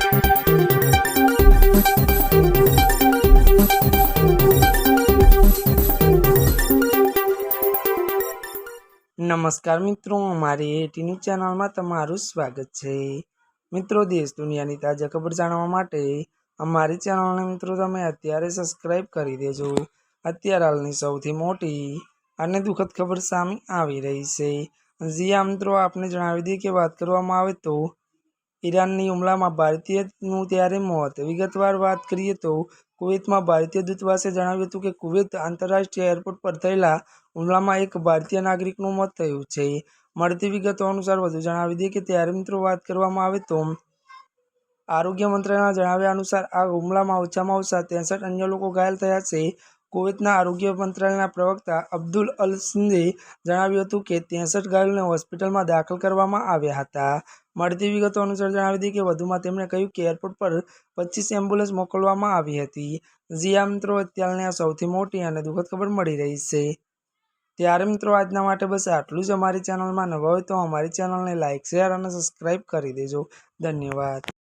नमस्कार मित्रों, हमारी एटीनी चैनल में तमारू स्वागत है। मित्रों, देश दुनियानी ताजा खबर जाणवा माटे अमारी चैनल ने मित्रों तमे अत्यारे सब्सक्राइब करी देजो। अत्यार हालनी सौथी मोटी अने दुखद खबर सामे आवी रही छे। जी आ मित्रों, आपने जणावी दीए के बात करवामां आवे तो ईराननी हुमलामां भारतीयनुं त्यारे मौत। विगतवार बात करीए तो कुवैत में भारतीय दूतावासे जणाव्युं हतुं के कुवैत आंतरराष्ट्रीय एरपोर्ट पर थयेला हुमलामां एक भारतीय नागरिकनुं मोत थयुं छे। मळती विगतो अनुसार वधु जणावी दीए के त्यारे मित्रों बात करवामां आवे तो आरोग्य मंत्रालयना जणाव्या अनुसार आ हुमलामां ओछामां ओछा 63 अन्य लोको घायल थया छे। कुवैतना आरोग्य मंत्रालयना प्रवक्ता अब्दुल अल सिंधे जणाव्युं हतुं के 63 घायलोने होस्पिટલમાં दाखल करवामां આવ્યા હતા। મળતી વિગતો અનુસાર જણાવી દઈએ કે વધુમાં તેમણે કહ્યું કે એરપોર્ટ પર 25 એમ્બ્યુલન્સ મોકલવામાં આવી હતી। જી આ મિત્રો, અત્યારની આ સૌથી મોટી અને દુઃખદ ખબર મળી રહી છે। ત્યારે મિત્રો આજના માટે બસ આટલું જ। અમારી ચેનલમાં નવા હોય તો અમારી ચેનલને લાઇક, શેર અને સબસ્ક્રાઇબ કરી દેજો। ધન્યવાદ।